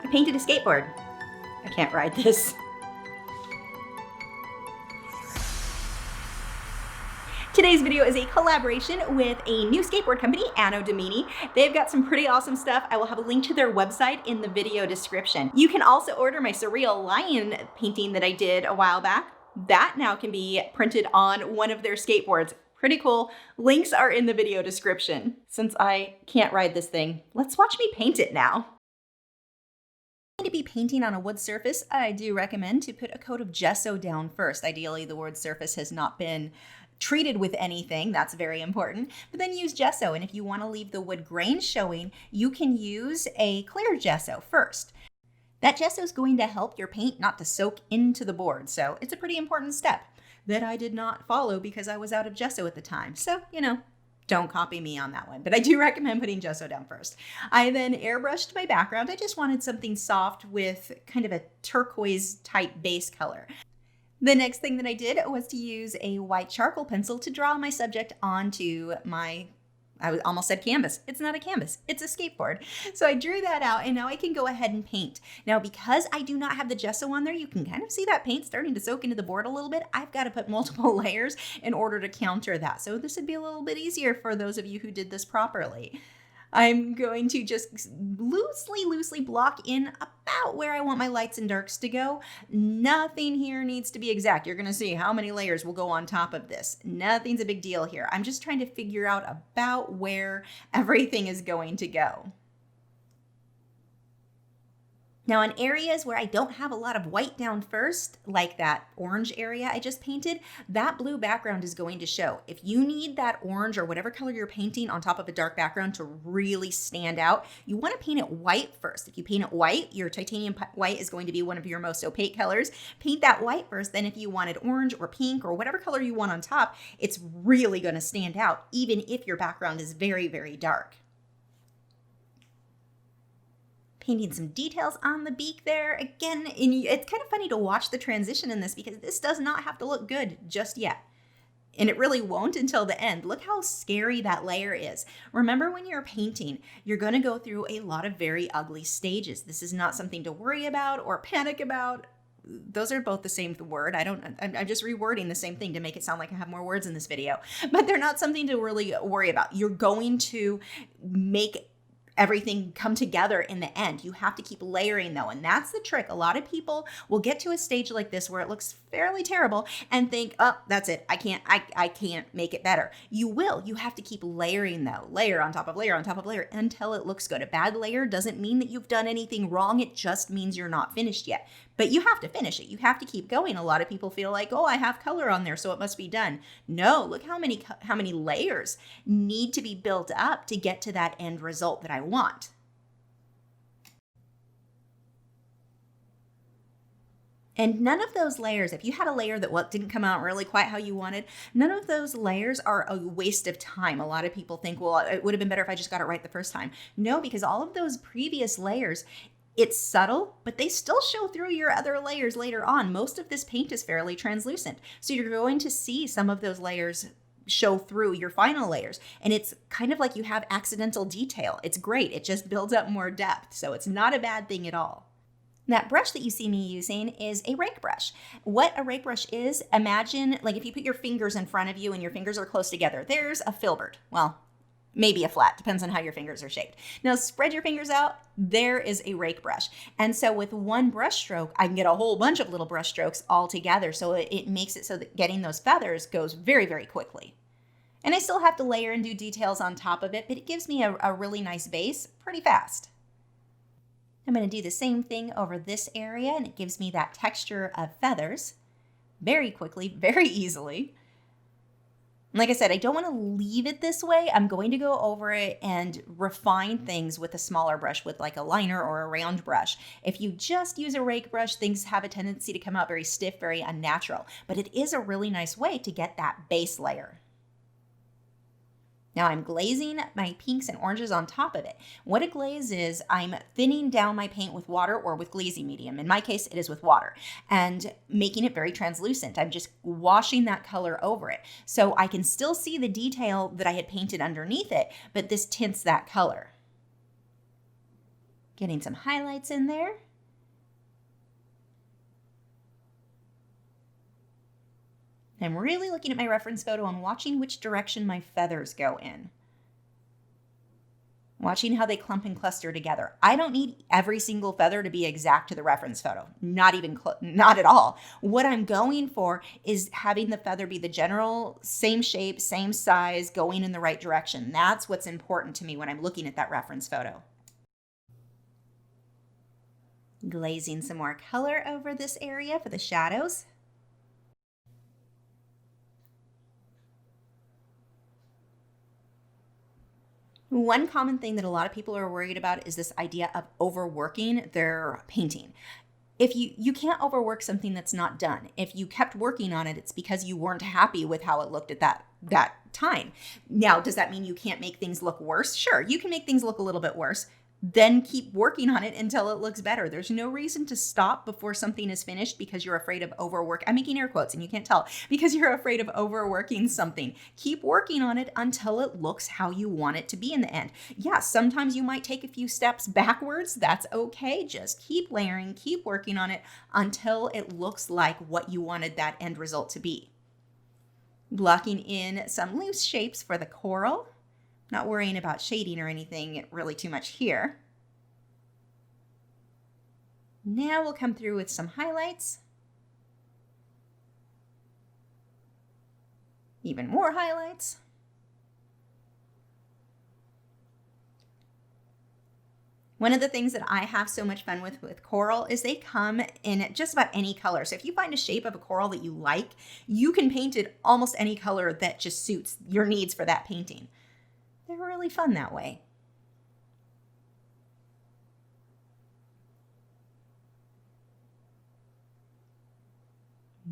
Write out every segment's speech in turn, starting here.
I painted a skateboard. I can't ride this. Today's video is a collaboration with a new skateboard company, Anno Domini. They've got some pretty awesome stuff. I will have a link to their website in the video description. You can also order my surreal lion painting that I did a while back. That now can be printed on one of their skateboards. Pretty cool. Links are in the video description. Since I can't ride this thing, let's watch me paint it now. To be painting on a wood surface, I do recommend to put a coat of gesso down first. Ideally, the wood surface has not been treated with anything. That's very important. But then use gesso. And if you want to leave the wood grain showing, you can use a clear gesso first. That gesso is going to help your paint not to soak into the board. So it's a pretty important step that I did not follow because I was out of gesso at the time. So, don't copy me on that one, but I do recommend putting gesso down first. I then airbrushed my background. I just wanted something soft with kind of a turquoise type base color. The next thing that I did was to use a white charcoal pencil to draw my subject onto my, I almost said canvas. It's not a canvas, it's a skateboard. So I drew that out and now I can go ahead and paint. Now, because I do not have the gesso on there, you can kind of see that paint starting to soak into the board a little bit. I've got to put multiple layers in order to counter that. So this would be a little bit easier for those of you who did this properly. I'm going to just loosely block in about where I want my lights and darks to go. Nothing here needs to be exact. You're going to see how many layers will go on top of this. Nothing's a big deal here. I'm just trying to figure out about where everything is going to go. Now, in areas where I don't have a lot of white down first, like that orange area I just painted, that blue background is going to show. If you need that orange or whatever color you're painting on top of a dark background to really stand out, you want to paint it white first. If you paint it white, your titanium white is going to be one of your most opaque colors. Paint that white first. Then if you wanted orange or pink or whatever color you want on top, it's really going to stand out, even if your background is very, very dark. Painting some details on the beak there. Again, it's kind of funny to watch the transition in this because this does not have to look good just yet. And it really won't until the end. Look how scary that layer is. Remember, when you're painting, you're going to go through a lot of very ugly stages. This is not something to worry about or panic about. Those are both the same word. I'm just rewording the same thing to make it sound like I have more words in this video, but they're not something to really worry about. You're going to make everything come together in the end. You have to keep layering though, and that's the trick. A lot of people will get to a stage like this where it looks fairly terrible and think, oh, that's it. I can't make it better. You will. You have to keep layering though, layer on top of layer on top of layer until it looks good. A bad layer doesn't mean that you've done anything wrong. It just means you're not finished yet. But you have to finish it. You have to keep going. A lot of people feel like, oh, I have color on there, so it must be done. No, look how many layers need to be built up to get to that end result that I want. And none of those layers, if you had a layer that didn't come out really quite how you wanted, none of those layers are a waste of time. A lot of people think, well, it would have been better if I just got it right the first time. No, because all of those previous layers, it's subtle, but they still show through your other layers later on. Most of this paint is fairly translucent. So you're going to see some of those layers show through your final layers. And it's kind of like you have accidental detail. It's great. It just builds up more depth. So it's not a bad thing at all. That brush that you see me using is a rake brush. What a rake brush is, imagine like if you put your fingers in front of you and your fingers are close together, there's a filbert. Well, maybe a flat, depends on how your fingers are shaped. Now spread your fingers out, there is a rake brush. And so with one brush stroke, I can get a whole bunch of little brush strokes all together. So it makes it so that getting those feathers goes very, very quickly. And I still have to layer and do details on top of it, but it gives me a really nice base pretty fast. I'm going to do the same thing over this area, and it gives me that texture of feathers very quickly, very easily. And like I said, I don't want to leave it this way. I'm going to go over it and refine things with a smaller brush, with like a liner or a round brush. If you just use a rake brush, things have a tendency to come out very stiff, very unnatural, but it is a really nice way to get that base layer. Now I'm glazing my pinks and oranges on top of it. What a glaze is, I'm thinning down my paint with water or with glazing medium. In my case, it is with water, and making it very translucent. I'm just washing that color over it. So I can still see the detail that I had painted underneath it, but this tints that color. Getting some highlights in there. I'm really looking at my reference photo and watching which direction my feathers go in. Watching how they clump and cluster together. I don't need every single feather to be exact to the reference photo. Not at all. What I'm going for is having the feather be the general same shape, same size, going in the right direction. That's what's important to me when I'm looking at that reference photo. Glazing some more color over this area for the shadows. One common thing that a lot of people are worried about is this idea of overworking their painting. If you can't overwork something that's not done. If you kept working on it, it's because you weren't happy with how it looked at that time. Now, does that mean you can't make things look worse? Sure, you can make things look a little bit worse. Then keep working on it until it looks better. There's no reason to stop before something is finished because you're afraid of overwork. I'm making air quotes and you can't tell because you're afraid of overworking something. Keep working on it until it looks how you want it to be in the end. Yeah, sometimes you might take a few steps backwards. That's okay. Just keep layering, keep working on it until it looks like what you wanted that end result to be. Blocking in some loose shapes for the coral. Not worrying about shading or anything really too much here. Now we'll come through with some highlights. Even more highlights. One of the things that I have so much fun with coral is they come in just about any color. So if you find a shape of a coral that you like, you can paint it almost any color that just suits your needs for that painting. They're really fun that way.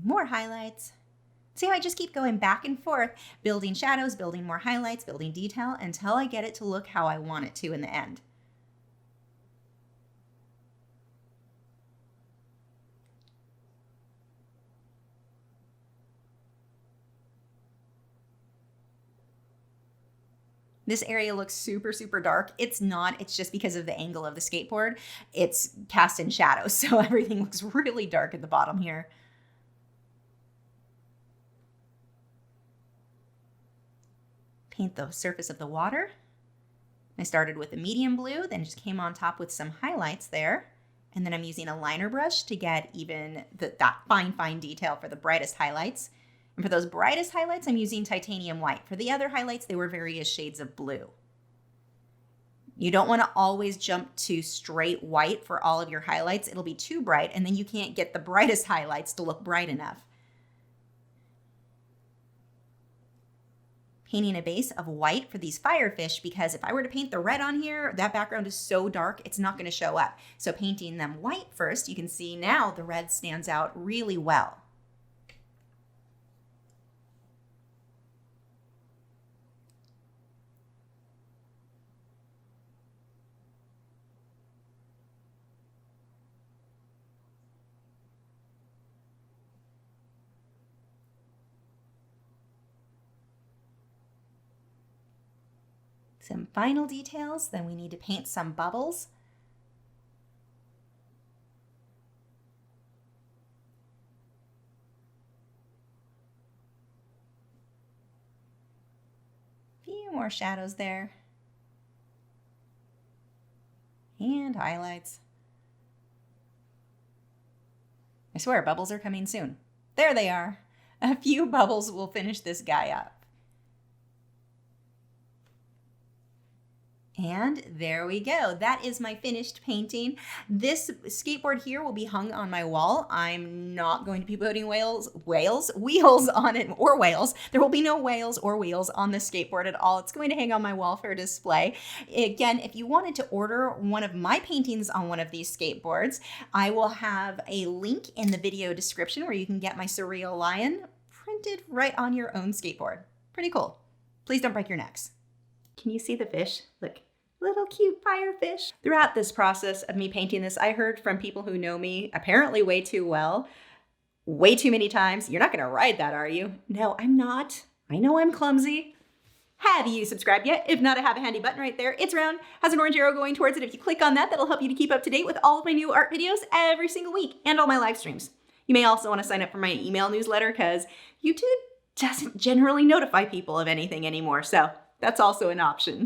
More highlights. See how I just keep going back and forth, building shadows, building more highlights, building detail until I get it to look how I want it to in the end. This area looks super, super dark. It's not, it's just because of the angle of the skateboard. It's cast in shadow, so everything looks really dark at the bottom here. Paint the surface of the water. I started with a medium blue, then just came on top with some highlights there. And then I'm using a liner brush to get even that fine detail for the brightest highlights. And for those brightest highlights, I'm using titanium white. For the other highlights, they were various shades of blue. You don't want to always jump to straight white for all of your highlights. It'll be too bright, and then you can't get the brightest highlights to look bright enough. Painting a base of white for these firefish, because if I were to paint the red on here, that background is so dark, it's not going to show up. So painting them white first, you can see now the red stands out really well. Some final details, then we need to paint some bubbles. A few more shadows there. And highlights. I swear, bubbles are coming soon. There they are. A few bubbles will finish this guy up. And there we go. That is my finished painting. This skateboard here will be hung on my wall. I'm not going to be putting wheels on it, or whales. There will be no whales or wheels on this skateboard at all. It's going to hang on my wall for display. Again, if you wanted to order one of my paintings on one of these skateboards, I will have a link in the video description where you can get my surreal lion printed right on your own skateboard. Pretty cool. Please don't break your necks. Can you see the fish? Look, little cute firefish. Throughout this process of me painting this, I heard from people who know me apparently way too well, way too many times, "You're not gonna ride that, are you?" No, I'm not. I know I'm clumsy. Have you subscribed yet? If not, I have a handy button right there. It's round, has an orange arrow going towards it. If you click on that, that'll help you to keep up to date with all of my new art videos every single week and all my live streams. You may also want to sign up for my email newsletter because YouTube doesn't generally notify people of anything anymore, so that's also an option.